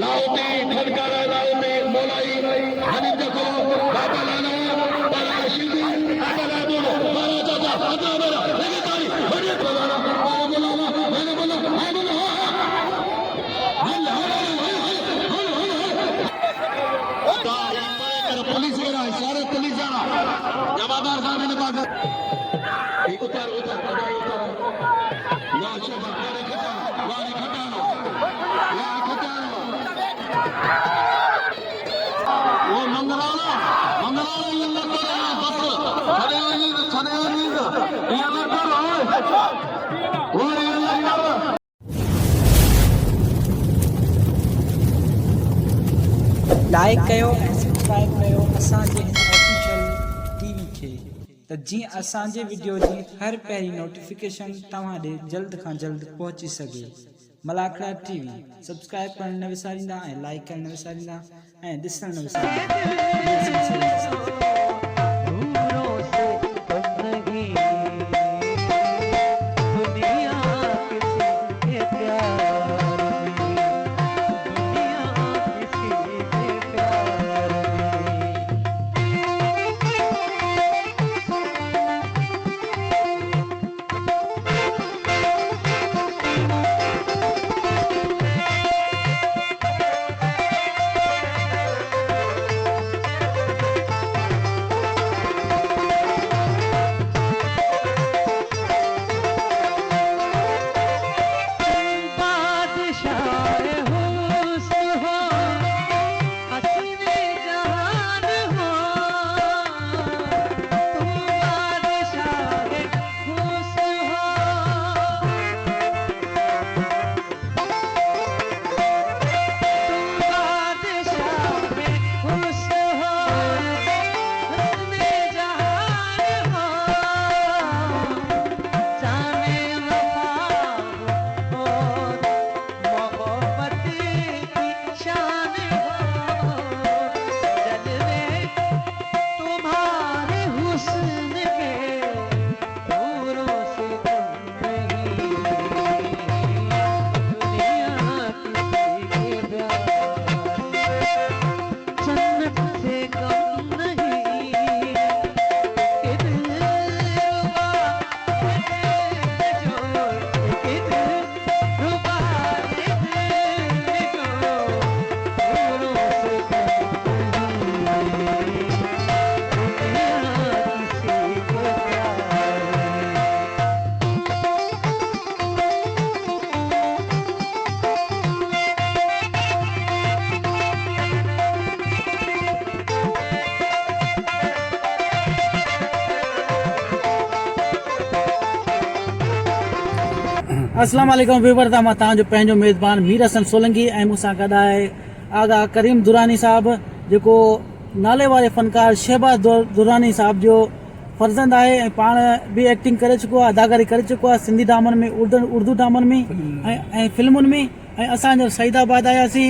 लाउती खड़कारा लाउती मोलाई हनी देखो बाबा लाना बाबा शिदी बाबा बोलो बाबा चाचा बाबा मेरा मेरी तारी हनी बोलाना मैंने बोला पुलिस वाला सारे पुलिस वाला जवाबदार साहब ने बात उतर उतर या शोभा वाली खटानो वो मंगलाना ये लग रहा बस खड़े ये लग रहा वो ये लग रहा लाइक कयो सब्सक्राइब कयो असांजे ऑफिशियल टीवी खे त जीअं असांजे वीडियो जी हर पहिरीं नोटिफिकेशन तव्हां ॾे जल्द खां जल्द पहुची सघे। मलाखड़ा टीवी सब्सक्राइब करण न विसारींदा ऐं लाइक करण न विसारींदा ऐं ॾिसण न विसारींदा। अस्सलाम वालेकुम व्यूअर मां तव्हांजो पंहिंजो मेज़बान मीर हसन सोलंकी ऐं मूंसां गॾु आहे आगा करीम दुरानी साहब जेको नाले वारे फ़नकार शहबाज दुरानी साहब जो फर्ज़ंद आहे ऐं पाण बि एक्टिंग करे चुको आहे, अदाकारी करे चुको आहे सिंधी ड्रामनि में, उर्दू ड्रामनि में ऐं फिल्मुनि में। ऐं असांजो सईदाबाद आयासीं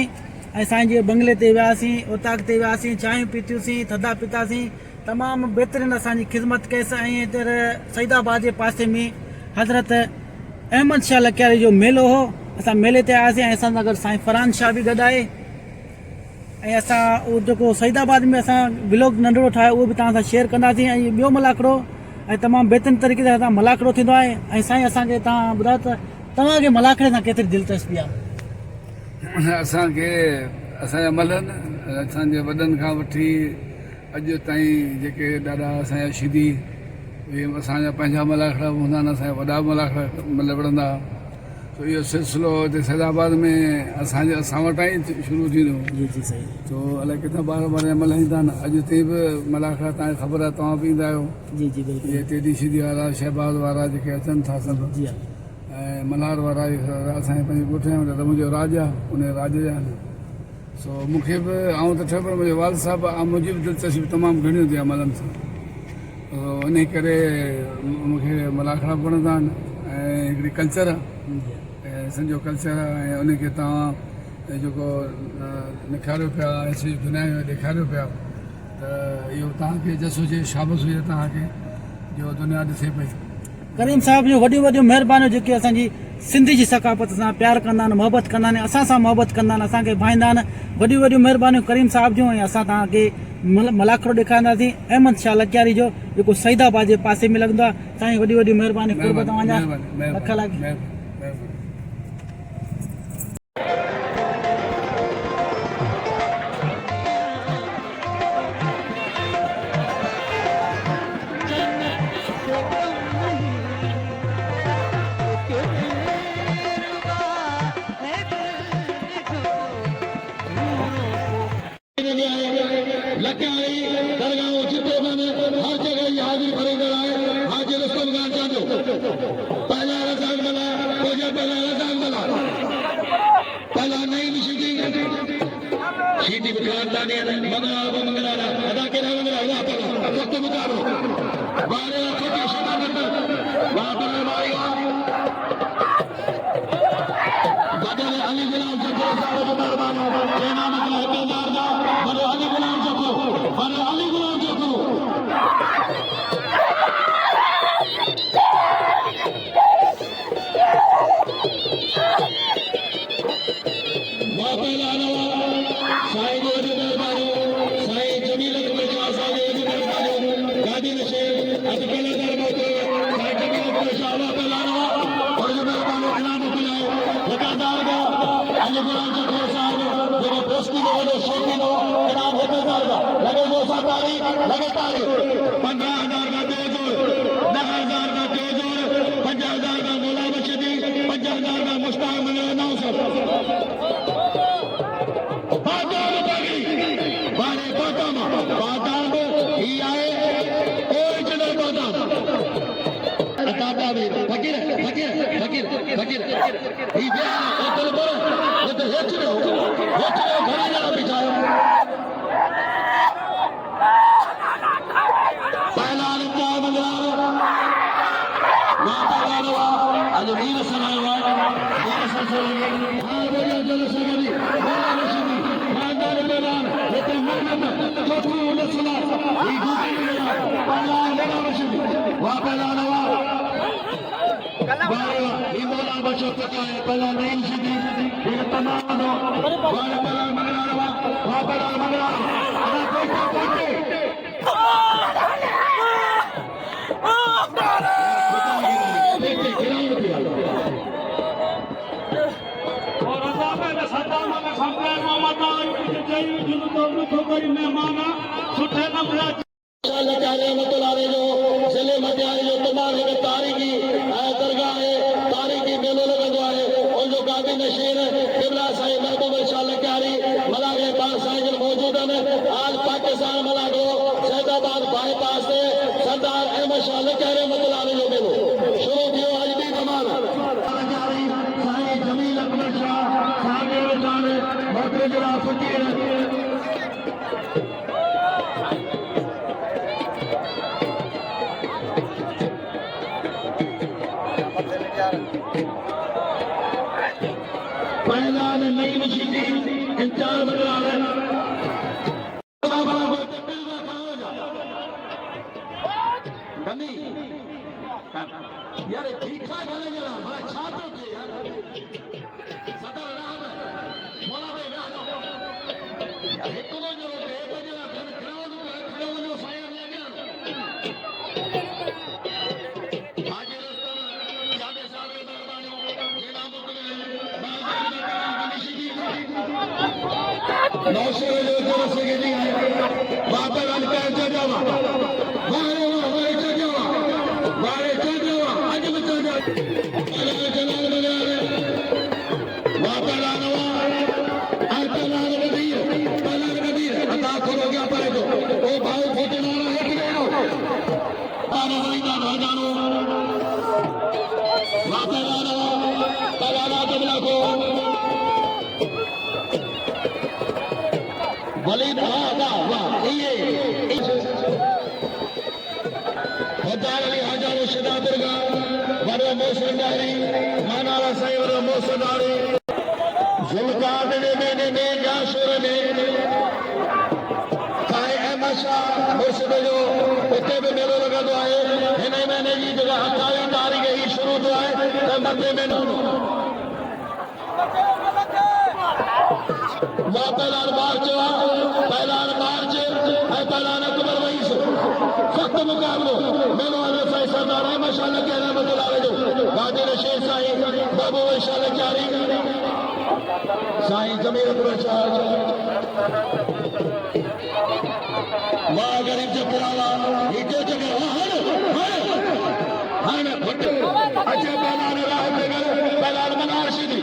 ऐं साईं बंगले ते वियासीं, उताक ते वियासीं, चांहियूं पीतियूंसीं, थधा पीतासीं, तमामु बहितरीनु असांजी ख़िदमत कयसि। ऐं हिते सईदाबाद जे पासे में हज़रत अहमद शाह लकियारी जो मेलो हो, असां मेले ते आयासीं ऐं असां सां गॾु साईं फरहान शाह बि गॾु आहे। ऐं असां उहो जेको सईदाबाद में असां व्लॉग नंढिड़ो ठाहियो उहो बि तव्हां सां शेयर कंदासीं। ऐं ॿियो मलाखड़ो ऐं तमामु बहितरीनु तरीक़े सां असां मलाखड़ो थींदो आहे। ऐं साईं असांखे तव्हां ॿुधायो त तव्हांखे मलाखड़े सां केतिरी दिलचस्पी आहे? असांखे असांजा मलनि असांजे वॾनि खां वठी अॼु ताईं जेके ॾाढा असांजा शिदी उहे असांजा पंहिंजा मलाखड़ा हूंदा आहिनि, असांजा वॾा मलाखड़ा विढ़ंदा। तो इहो सिलसिलो हिते सैदाबाद में असां वटां ई शुरू थींदो। तो अलाए किथां ॿार मल ईंदा आहिनि। अॼु ताईं बि मलाखड़ा तव्हांखे ख़बर आहे, तव्हां बि ईंदा आहियो। इहे टेडी शिदी वारा शहबाज वारा जेके अचनि था सभु, ऐं मल्हार वारा असांजे पंहिंजे ॻोठ जा मुंहिंजो राज आहे, उन राज जा आहिनि। सो मूंखे बि आऊं त ठहियो, पर मुंहिंजो वाल साहिबु मुंहिंजी बि दिलचस्पी तमामु घणी हूंदी आहे मलनि सां। इन करे मूंखे मलाखड़ा वणंदा आहिनि ऐं हिकिड़ी कल्चर आहे, सॼो कल्चर आहे। ऐं उनखे तव्हां जेको निखारियो पिया ऐं सॼी दुनिया में ॾेखारियो पिया, त इहो तव्हांखे जस हुजे, शाबस हुजे तव्हांखे जो दुनिया ॾिसे पई। करीम साहब जो वॾियूं वॾियूं महिरबानियूं जेके असांजी सिंधी जी सकाफ़त सां प्यार कंदा आहिनि, मोहबत कंदा आहिनि, असां सां मोहबत कंदा आहिनि, असांखे भाईंदा आहिनि। वॾियूं वॾियूं महिरबानियूं करीम साहिब जूं। ऐं असां तव्हांखे मलाखड़ो ॾेखारींदासीं अहमद शाह लकियारी जो, जेको सईदाबाद जे पासे में लॻंदो आहे। साईं वॾी वॾी महिरबानी, क़ुर्ब तव्हांजा लख लाख। लकियारी दरगाहों जिते बि हर जगह ये हाजिर भरे कराए हाजिर रुस्तम खान चांदो पहला रज़ाक मला कोजा पहला रज़ाक मला पहला नई निशिकी शीटी बिखारदानी मंगला को मंगला अदा के मंगला अदा पहला वक्त मुकाबलो बारे छोटी शतानत वहां पर मारी बदल अली गुलाम जब्बार साहब जो मेहरबान ये नाम का हकदार दा बड़े अली गुलाम जब्बार बड़े अली गुलाम जब्बार वापस आना साईं जो मेहरबान साईं जमील अकबर शाह साहब जो मेहरबान गादी नशे अजकल दरबार साईं जमील अकबर शाह वापस आना और जो मेहरबान इनाम मिलाओ हकदार दा अली गुलाम जब्बार साहब जो दोस्ती को वो शौकीन हो इनाम हकदार दा लगे वो साकारी लगे तारीख 15,000 का दो जोड़ 10,000 का दो जोड़ 50,000 का मौला बशीदी 50,000 का मुश्ताक मिले 900 बादाम पगी बारे बादाम ही आए ओरिजिनल बादाम अताता भी फकीर फकीर फकीर फकीर ही गया तो बोल वो तो हेच लो घड़ी जरा बिछाओ पहला क्या मंगला आज वीर सनावा वीर सनावा हां बोलिए जल सगरी बोला रशीदी खानदान मैदान लेकिन मेहनत चौथी नस्ल ही दूसरी पहला बोला रशीदी वहां पहला नवा बारे ही बोला बचो तक है पहला नहीं सीधी फिर तमाम दो बारे पहला मंगला नवा वहां पहला मंगला अरे कोई आज पाकिस्तान मलागो सैदाबाद बाईपास से सरदार अहमद शाह लकारे मतलाने जो मिलो शुरू थियो आज भी कमाल साईं जमील अकबर शाह सागे जाने मोहतरम फकीर पहला ने नई मशीदी इंचार बदला है यार ठीक ठाक है ना बड़ा छात्र थे यार सदर राम मोला भाई राम यार एक को जो एक जना खड़ा हो फायर ले गया आज रस्तम याद साहब के मेहरबानी ये नाम बोले नौशे जो से के नहीं बाबा वाल का जावा बारे जावा बारे जावा आज बच्चा जा जलाल बना वापस आना पहला नबीर अता करो गया पाए तो ओ भाव फोटे मारा है कि नहीं आने वाली ना जानो वापस आना पहला जबला को वलीद वाह ये हज़ार अली हज़ार शिदाबुरगा वरो मोसदारी मानाला साईं वरो मोसदारी जुल्कार ने जाशुर ने साईं अहमद शाह मुर्शिद जो उते भी मेलो लगंदो आहे हिन महीने जी जेका 28 तारीख़ ही शुरू थियो आहे त 90 में वहाँ पहलान मार्च है पहलान अकबर वहीस सख्त मुकाबलो मेनो वाले साईं सरदार अहमद शाह लकी रहमत अल्लाह जो गाजर शेर साईं बाबू शाह लकी साईं जमीर प्रचार मां गरीब जकरावा हिजो जकरावा हर फट अच्छे पहलान राह पहलान मनार शिदी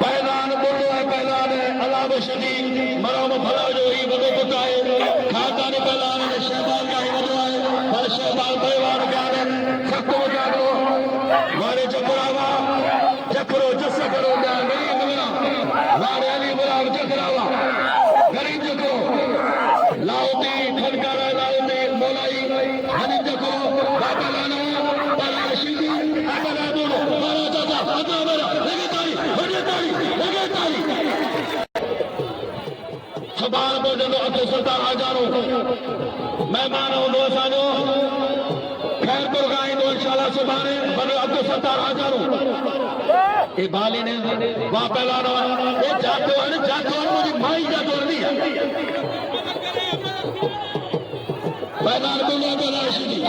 पहलान बोलो है पहलान अलाब शदीद मराम भला जो ही बदो बुकाए खानदानी पहलान शहबाज का ही बदो है पर शहबाज परिवार का है सख्त मुकाबलो मारे जकरावा जकरो जस करो गरीब मिला मारे अली गुलाम जकरावा गरीब जकरो लाउती फनकार लाउती मोलाई हनी जकरो बाबा लाना पहला शिदी अबला बोलो मारा चाचा अदरा मेरा लगे ताली सबार बोलो अतो सरदार हजारों मेहमान हो दो साजो खैरपुर गाई दो इंशाल्लाह सुभाने बनो अतो सरदार हजारों ये बाली ने वहां पहला ये जातो है मुझे माई जातो नहीं है पहला बोलो पहला शिदी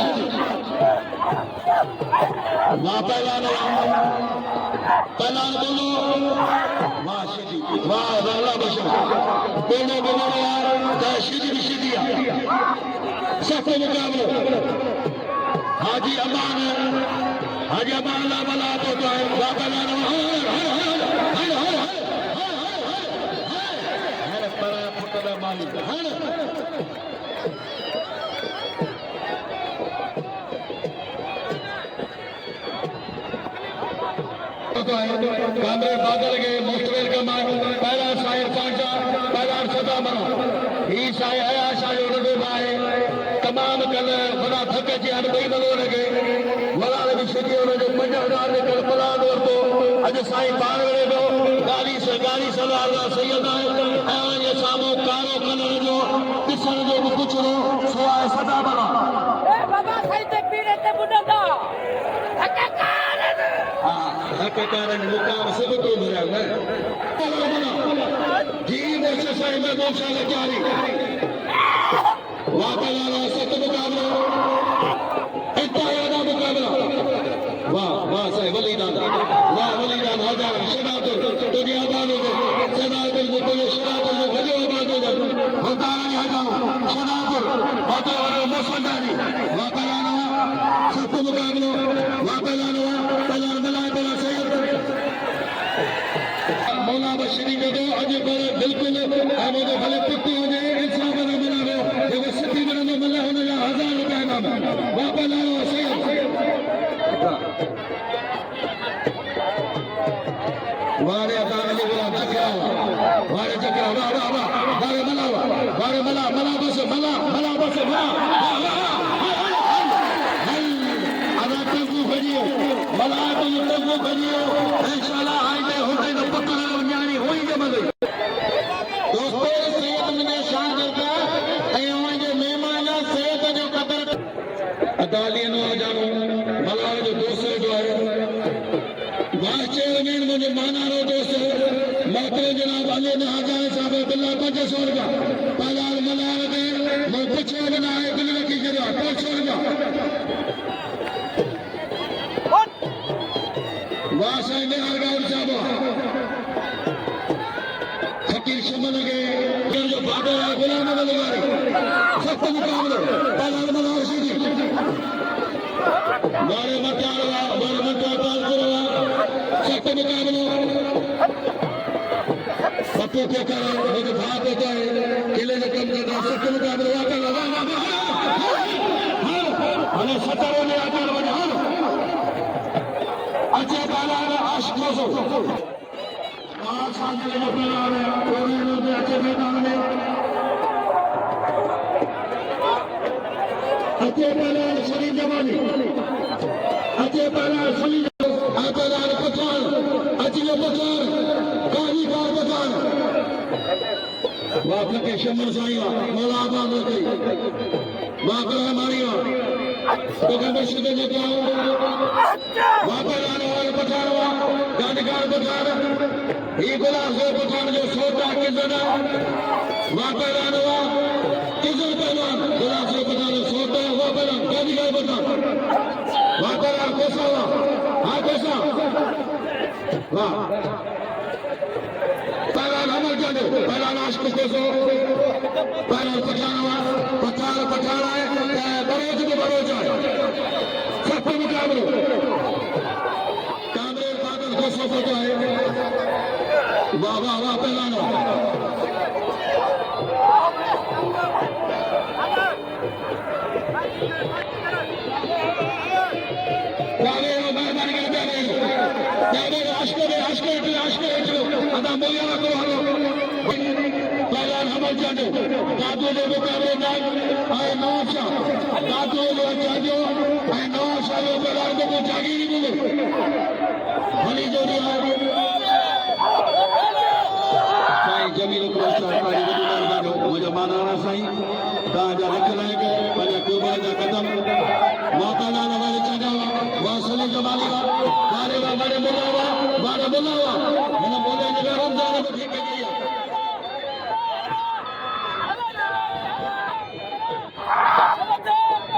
वहां पहला बोलो वाह शिदी वाह वाला बशा बोलो यार शिदी भी शिदिया सफर मुकाबलो हाजी अमान ला बला तो है बाबा ला हर पर पुतला मालिक हर कामरे बादल के मुस्तवेल कमान पहला शायर पांचा पहला सदा मनो ही शायर है आशा जो नबी भाई तमाम कल बड़ा थके जी हर कोई बनो लगे वला भी छड़ी उन जो 50,000 ने कल पला दो तो अज साईं पाण वे दो गाली सलाह सैयद है ये सामो कारो कलर जो किसन जो कुछ रो सवाए सदा मनो ए बाबा साईं ते पीरे ते बुडंदा हककारन मुकाम सब तो भरा है जी वर्ष साईं में गौशाला जारी वापला सत मुकाबला इत्तायादा मुकाबला वाह साईं वलीदान हजार शनातुल दुनिया बानो शनातुल मुकुल शनातुल भजो बानो हजारानी हजारों शनातुल बातो वालो मुसलमानी वापला सत मुकाबलो वापला मौला बशरी जो दो अज पर बिल्कुल आमोदो भले पुट्टी हो जाए इंसाफ न बनावे जेको सिटी बनंदो मल्ला हुन जा 1000 रुपया इनाम वापस लाओ सही वारे अता अली गुलाम चकरा वारे चकरा वाह वारे मला बस अदा तंगू खजियो मला तो तंगू खजियो इंशाल्लाह आई में होते तो पत्ता न्याणी होई जे मले दोस्तों सैयद ने शाह करता अयो जे मेहमान सैयद जो कदर अदाली नो जानो मला जो दोस्त जो है वाह चेयरमैन मुझे माना रो दोस्त मात्र जनाब अली ने हजार साहब बिल्ला 500 रुपया पलाल मलाल दे मैं पूछे बना है बिल की जगह 500 रुपया वाह साईं ने हरगाम साहब फकीर शमन के जो बाबा गुलाम बलवारी सख्त मुकाबले पलाल मलाल सीधी मारे मटारवा पालपुरवा सख्त मुकाबलो पप्पू के कारण मुझे भाग होता है किले ने कम करता सख्त मुकाबले हमें 17 ने आकर बजा अच्छे बाला आशिक हो आज सांझे में पहला है कोने अच्छे मैदान में अच्छे पहला शरीफ जवानी अच्छे पहला शरीफ पठान अच्छे पठान काली का पठान वापस के शमर साईं मौला आबाद कई वापस मारिया तो कहते सीधे जो वापस आने वाले पठानवा गांधीकार पठान ये गुलाब से पठान जो सोटा किजन वापस आने वाला किजन पहलवान गुलाब से पठान सोटा वापस गांधीकार पठान वापस आ कोसा हाँ कोसा वाह पहला नंबर क्या दो पहला नाश को कोसो पहला पठानवा पठान है बरोज को बरोज है सब पर मुकाबलो कामरे बादल को सोचो तो है वाह वाह वाह पहला ना मेहरबानी करते हैं आशकर अदा मूल्य को हलो पहला हमल चाहते दादू जो मुकाबले नाग आए नवाशा दादू जो चाहते आए नवाशा जो पहला को जागीरी बोलो भली जोड़ी आए साईं जमील को सरकारी गुरुद्वारा मुझे मानाना साईं ताजा रख लाएंगे पर कुबा जा कदम माता नाना वाले चाचा वासले जमाली बारे बुलावा मैंने बोले जगह रमजान में ठीक है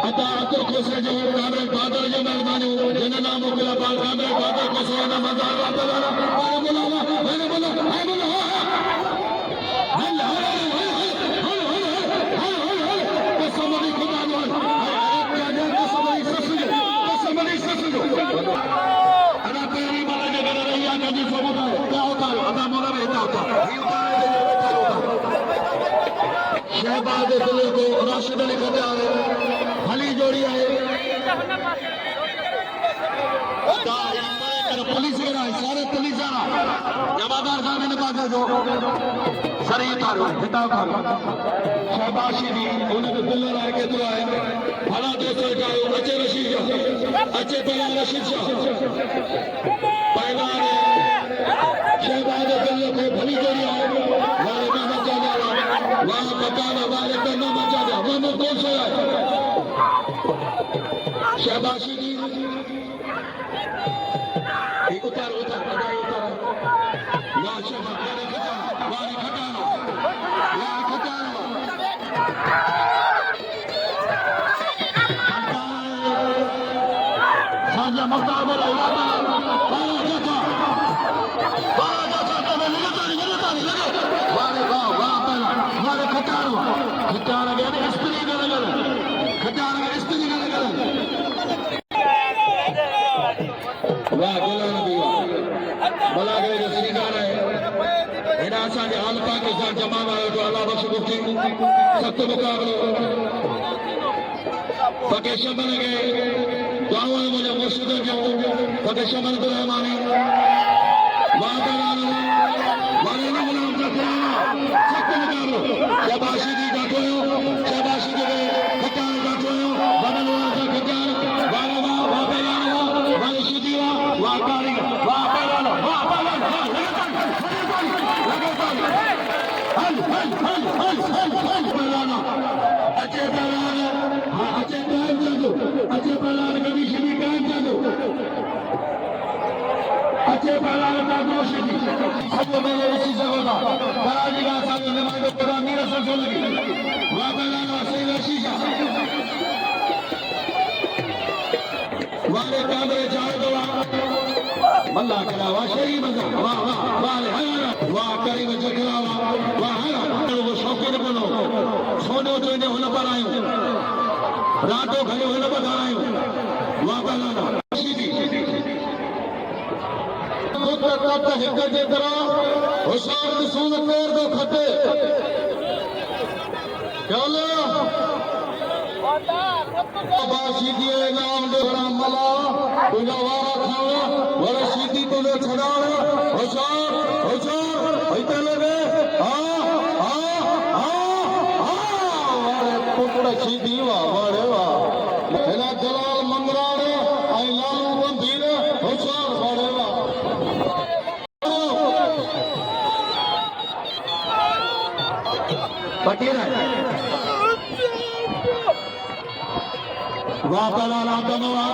अता अतुल को से जो कामरे बादल जो मेहरबानी जन नाम मोकला पाल कामरे बादल को से ना मजार वापस आना मैंने बोला शहबाज दिल्ली को राशिद अली खदार भली जोड़ी है पुलिस सारे पुलिस जमादार साहब ने पास जो सरी थारो हिताब थारो शहबाज दी उनके दिल लाए के तो आए भला दोस्त का अच्छे रशीद अच्छे पहला रशीद शाह पहला शहबाज दिल्ली को भली जोड़ी है वाले का बच्चा वहाँ पकाना वाले करना बचा दिया वो कौन सा है शहबाशी जी उतार वाह साझा मुकाबला वाह गुलाम भी भला जो श्रीकार है हेॾा असांजे हाल पाकिस्तान जमा वारो जो अला बख़्श मुफ़्ती सख़्त मुक़ाबिलो फ़क़ीर शमन खे दुआऊं मुंहिंजो मुर्शिद जो फ़क़ीर शमन रहमानी वाह गुलाम सख़्त मुक़ाबिलो शहबाशी दी ॾाढो शहबाशी खे खटाण ॾाढो बदल वारा खटाण वाह वाह वाह पहलान वाह शिदी वाह कारी वाह पहलान अच्छे पहलान हाँ अच्छे कायम कर दो अच्छे पहलान कभी शिदी कायम कर दो अच्छे पहलान का दोष सब मेरे इसी सगोदा कराची का साथ नमाज पढ़ा मेरा सब सुन लगी वाह पहलान सही शीशा वाले कामरे चाहे तो मल्ला कलावा शरी मजा वाह वाह वाले वाह करीम जकलावा वाह वो शौकीन बनो सोने तो इन्हें हुन पर आयो रातों खड़े हुन पर आयो वाह पहलाना हिक जे तरह होशियार सूद पेर दो खटे चलो बाशीदी नाम देवरा मला तुझा वारा खाना वाला शीदी तुझे छड़ाना होशियार होशियार होते लगे वाले पुकड़ा शीदी वाड़े वाह हेना दलाल मंगराड़े आई लालू गंभीर होशियार वाड़े वाह फकीर है वाह पहला लादनवा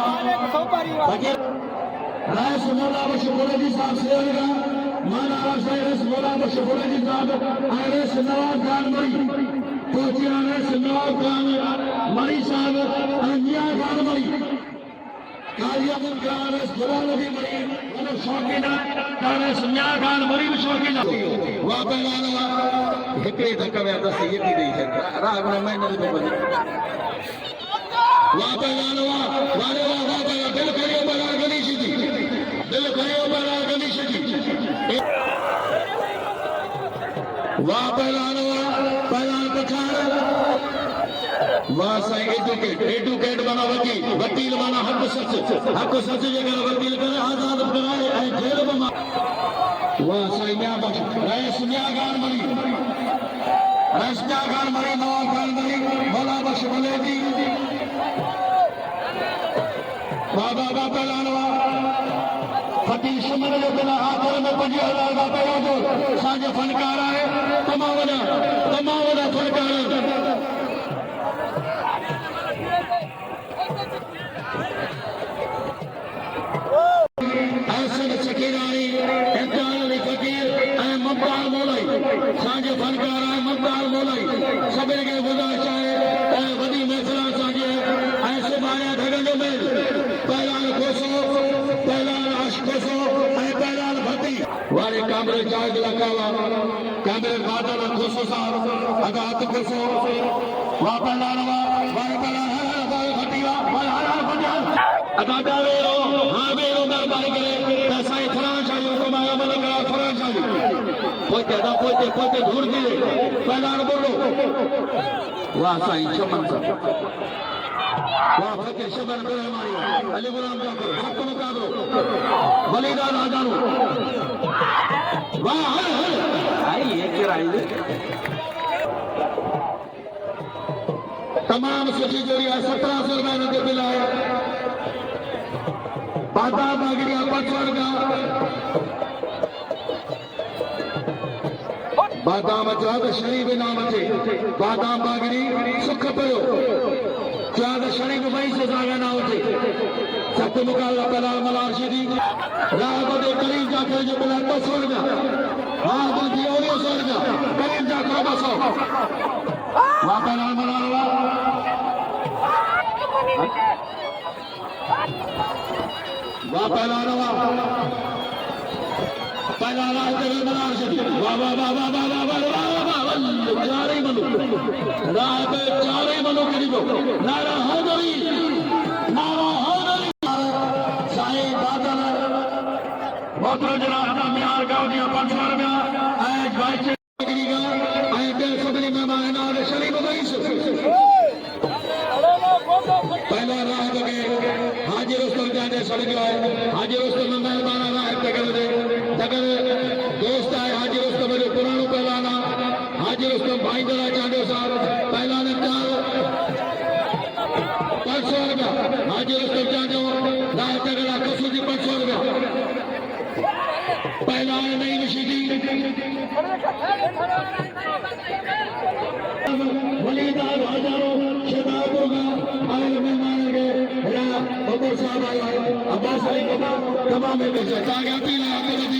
फकीर राइस मोला बशबुलजी साहब सेवगा माना राइस मोला बशबुलजी साहब आरएस नवाब खान मरी पहुंचे आरएस नवाब खान मरी साहब अनिया खान मरी कालियागंज का आरएस जलाल भी मरी मतलब शौकीन आरएस न्या खान मरी भी शौकीन वाह पहला हिकड़े धक में दस ये भी नहीं है राग में मैं नहीं बजे वाह पहला वारे वाह पहला दिल करियो बगा गणेश जी दिल करियो बगा गणेश जी वाह पहला पछाड़ वाह साईं एडुकेट बना वकील बना हक सच जगह वकील करे आजाद कराए ऐं जेल बना वाह साईं न्या बख्श रईस न्या खान मरी नवाब खान मरी भला बख्श भले जी बाबा का पहला फकीर सुमन जो बिना आखिर में 50,000 का पहला जो साझे फनकार है तमाम वॾा फनकार ऐसे शकीरानी इम्तिहान अली फकीर ऐं मुमताज मौलाई साझे फनकार है मुमताज मौलाई सभिनी खे गुज़ारिश आहे ऐं वॾी महफ़िल असांजी ऐं सिबाया ढगनि जो मेल पहलान खोसो पहलान आशकोसो ऐं पहलान भती वारे कामरे जाग लकावा कामरे बादल खोसो साहब अगा हथ खोसो वा पहलान वारे पहलान भती अगा बेरो हाँ बेरो मेहरबानी करे साईं फरान शाह जो हुकुम आया मन करा फरान शाह जो पोते धूर गिरे पहलान बोलो वाह साईं चमन साहब वाह फकीर शबन रहमानी अली गुलाम जाफर हक मुकाबलो बलिदान हजारो वाह आई ये किराई तमाम सुची जोड़ी है 1700 रुपए में बिल आया बादाम बागड़िया 500 का बादाम चाद शरीफ नाम अचे बादाम बागड़ी सुख पियो चाद शरीफ वही से जागा ना होते सख्त मुकाबला पहला मलार शीदी राह बदे करीम जाकर जो बिला 200 का हाँ बल्कि 900 का करीम जाकर 200 वहाँ पहला मलार वाह पहला राज जगह मलार शीदी वाह वाह वाह वाह वाह वाह वाह चारे मनु राह पे चारे मनु करीबो नारा हैदरी साईं बादल मोटर जना मियार गांव दिया 500 रुपया ऐं भाई चेकरी का ऐं बे सभिनी मेहमान नाल शरीफ वईस पहला राह बगे हाजी रुस्तम जाने सड़ गयो है हाजी रुस्तम मेहमान राह तगल दे तगल दोस्त है हाजी रुस्तम जो पुरानो पहलाना हाजी रुस्तम भाई जरा चांडो साहब पहला ने 500 रुपया हाजी रुस्तम चांडो राह तगला कसुजी 500 रुपया पहला नहीं मशीदी वलीदार हजारों शबाब होगा आए मेहमान के बबर साहब आए अब्बास अली बाबा तमाम में जता गया पीला अब्दुल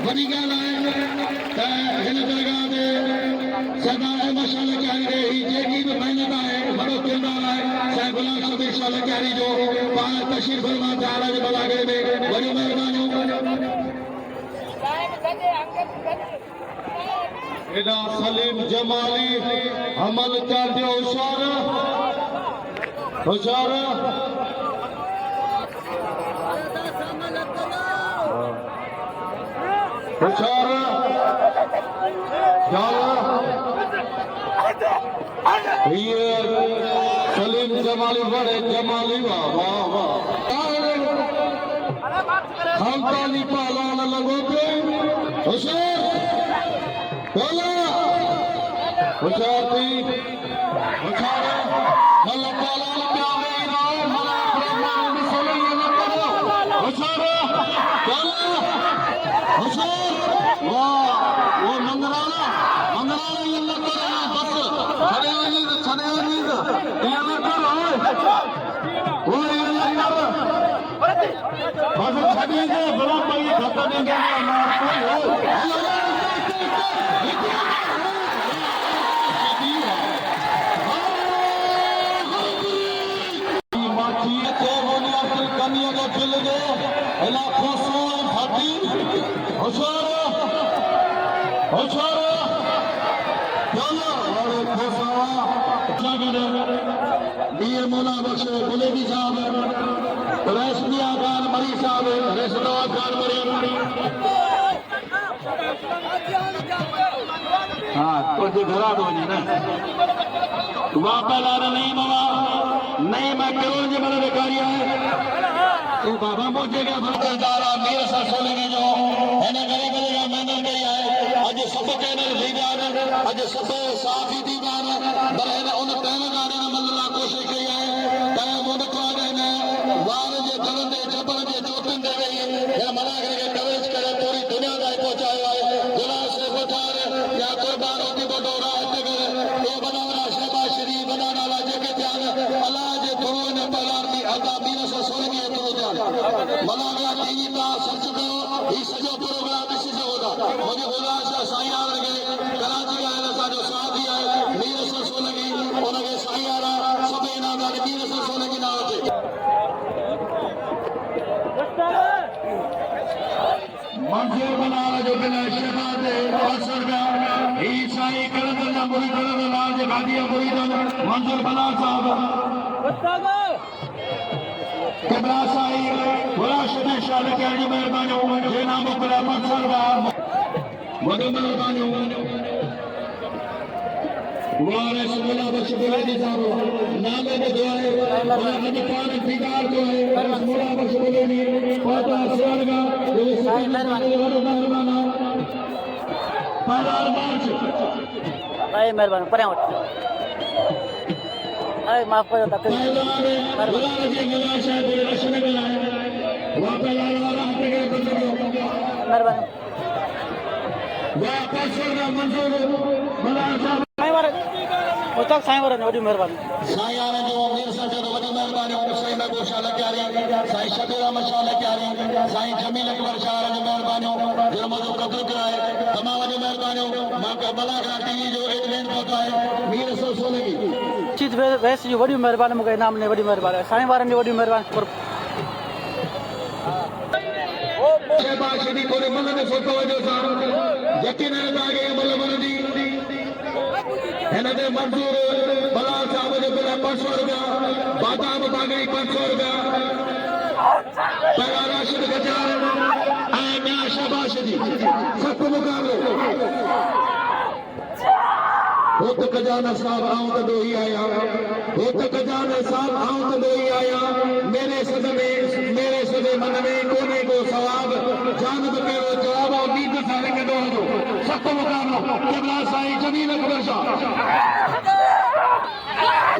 वडी गाल है हिन दरगाह में सदा मशाला जारी रही जेकी भी मेहनत है बड़ो किरदार है साहिब गुलाम शबीर शाह लकारी जो पार तशरीफ फरमा ताला जे बलागरे में बड़ी मेहरबानी एडा सलीम जमाली अमल कर दियो होशियार ये सलीम जमाली बड़े जमाली वाह वाह वाह खानदानी पालान लगो पे होशियार बोला होशियार थी होशियार मतलब पालान प्यारे राव मला ब्रह्मांड सोले ये न करो होशियार बोला होशियार वाह वो मंगराला ये न करो बस बस छड़ी के बड़ा पड़ी खत्म नहीं मौला बख्श गुलेबी साहब रैसमिया खान मरी साहब रैसनवाज खान मरी हाँ कुछ घरा दो ना वापस आ रहा नहीं बाबा नहीं मैं करोड़ जी मेरा बेकारी है तो बाबा पहुंचेगा भरदारा मेरे साथ सोलेंगे जो है ना करे करेगा मैंने नहीं आए आज सब चैनल दीवार आज सब साफी दीवार बरहना उन पहले गाने में मल्ला कोशिश की है टाइम उन खाने में वार जे दलन दे जबल जे चोटन दे गई या मना करके कवरेज करे पूरी दुनिया तक पहुंचाया है गुलाम से बचार या कुर्बान होती बडोरा हट करे ये बनावरा शहबाज शरीफ बनाना ला जगे ध्यान अल्लाह जे दुआ ने पलार दी अदा बीना से सोलगी है तो जान मनागा टीवी का सर्च करो ये सजो प्रोग्राम इसी से होगा मुझे बोला साईं आ लगे कराची का है साजो साथी है मीर से सोलगी उनके साईं आ रहा सब इनाम वाले मीर से सोलगी ना होते मंजूर बना जो बिना शहबाज असर का ही साईं करंदर ना मुरी करंदर लाल जे गादिया मुरीदन मंजूर बना साहब किबला साईं बुला शदे शाल के जी मेहरबानी जे नाम पर मंजूर बा वडो मेहरबानी वारिस मुला बख्श गुलेबी साहब नामे में दुआ है और अज पान फिगार जो है वारिस मुला बख्श गुलेबी पाता सरगा जो साईं मेहरबानी पहला मार्च भाई मेहरबानी परे वठ अरे माफ करो तकलीफ मेहरबानी साईं वारनि वॾी महिरबानी साईं आने जो मीर सजो वॾी महिरबानी साईं में गोशाला क्यारी साईं शबीर अहमद शाह क्यारी साईं जमील अकबर शाह जी महिरबानी जो मुझे कदर कराए तमाम वॾी महिरबानी मां का बलागा टीवी जो एडवेंट होता है मीर सो सोलगी चीज वैस जी वॾी महिरबानी मूंखे इनाम ने वॾी महिरबानी साईं वारनि जी वॾी महिरबानी शहबाज शरीफ और मल्ल ने फोटो जो सारो यकीन है लागे मल्ल मल्ल हिनते मंजूर बला साहब जो बिल 500 रुपया बादाम बागड़ी 500 रुपया पहला राशिद गजार नया शहबाज जी सख्त मुकाबले होत खजाना साहब आऊं तो ही आया होत खजाना साहब आऊं तो ही आया मेरे सदमे मन में कोने को सवाब जान बकेरो जवाब और नींद सारे के दो सख्त मुकाबला किबला साईं जमील अकबर शाह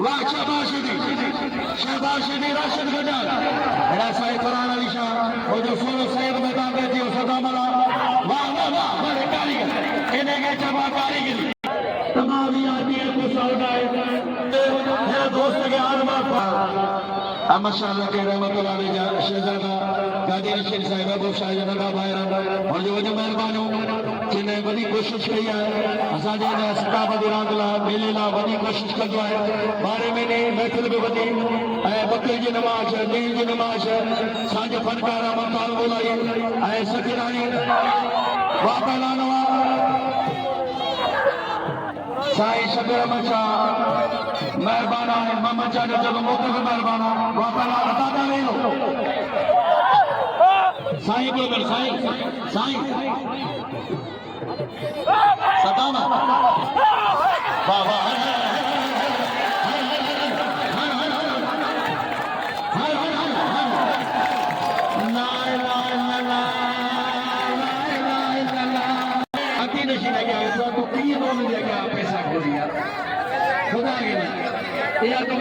वाह शहबाज राशिद गजार बड़ा साईं फरहान अली शाह और जो सोलो सैयद मैदान में थी सदा मला वाह वाह वाह बड़े कारीगर इन्हें के जमा कारीगरी तमाम आदमी को सौदा है मेरे दोस्त के आदमा माशाअल्लाह के रहमतुल्लाह अलैह शहजादा गादी रशीद साहिब अबू शाह नगा भाईरा और जो वजह मेहरबानी जिन्हें बड़ी कोशिश कई है असाजे ने सकाफत रांदला मेले ला बड़ी कोशिश कंदो है बारे में ने महफिल भी वधी ऐं बकरी जी नमाज नील जी नमाज साजे फनकार मकान बोलाई ऐं सखीरानी वापलानवा साईं शबीर अहमद शाह मेहरबाना है मोहम्मद शाह जो मौके पे मेहरबाना वापला अता नहीं हो साईं बोल साईं सतावा बाबा पैसा खोलिया खुदा के या तो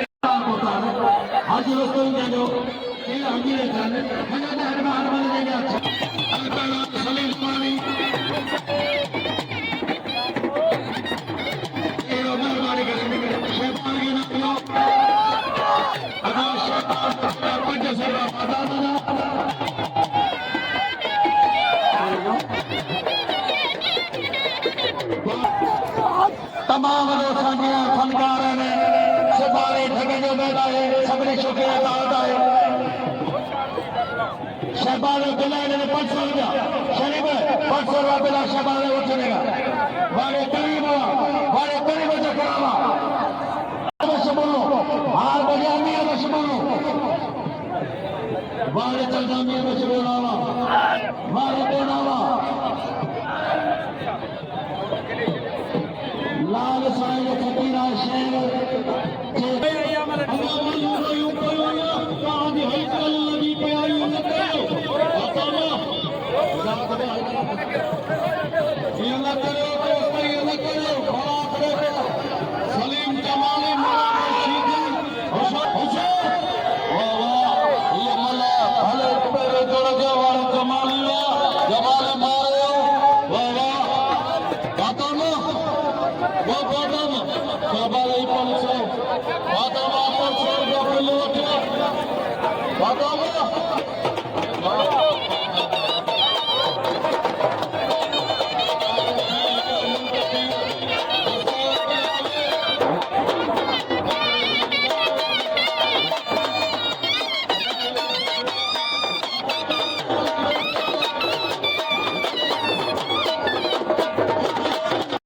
आज दोस्तों जो ये अमीर खान हमें हर बन देगा अल्लाह सलीम पानी ये मेहरबानी करेंगे शैतान के नाम लो अगर शैतान पंच से आजाद पंहिंजो मैदान आहे सभिनी छोकिरे ताकत आहे शहबाज बिलाल ने 500 रुपया शरीफ 500 रुपया बिला शहबाज उठनेगा वाले करीब से करावा बस बोलो हार बढ़िया मियां बस बोलो वाले चलदा मियां बस बोलावा वाले बोलावा लाल साईं फकीरा शेर सलीम जमाली Fatama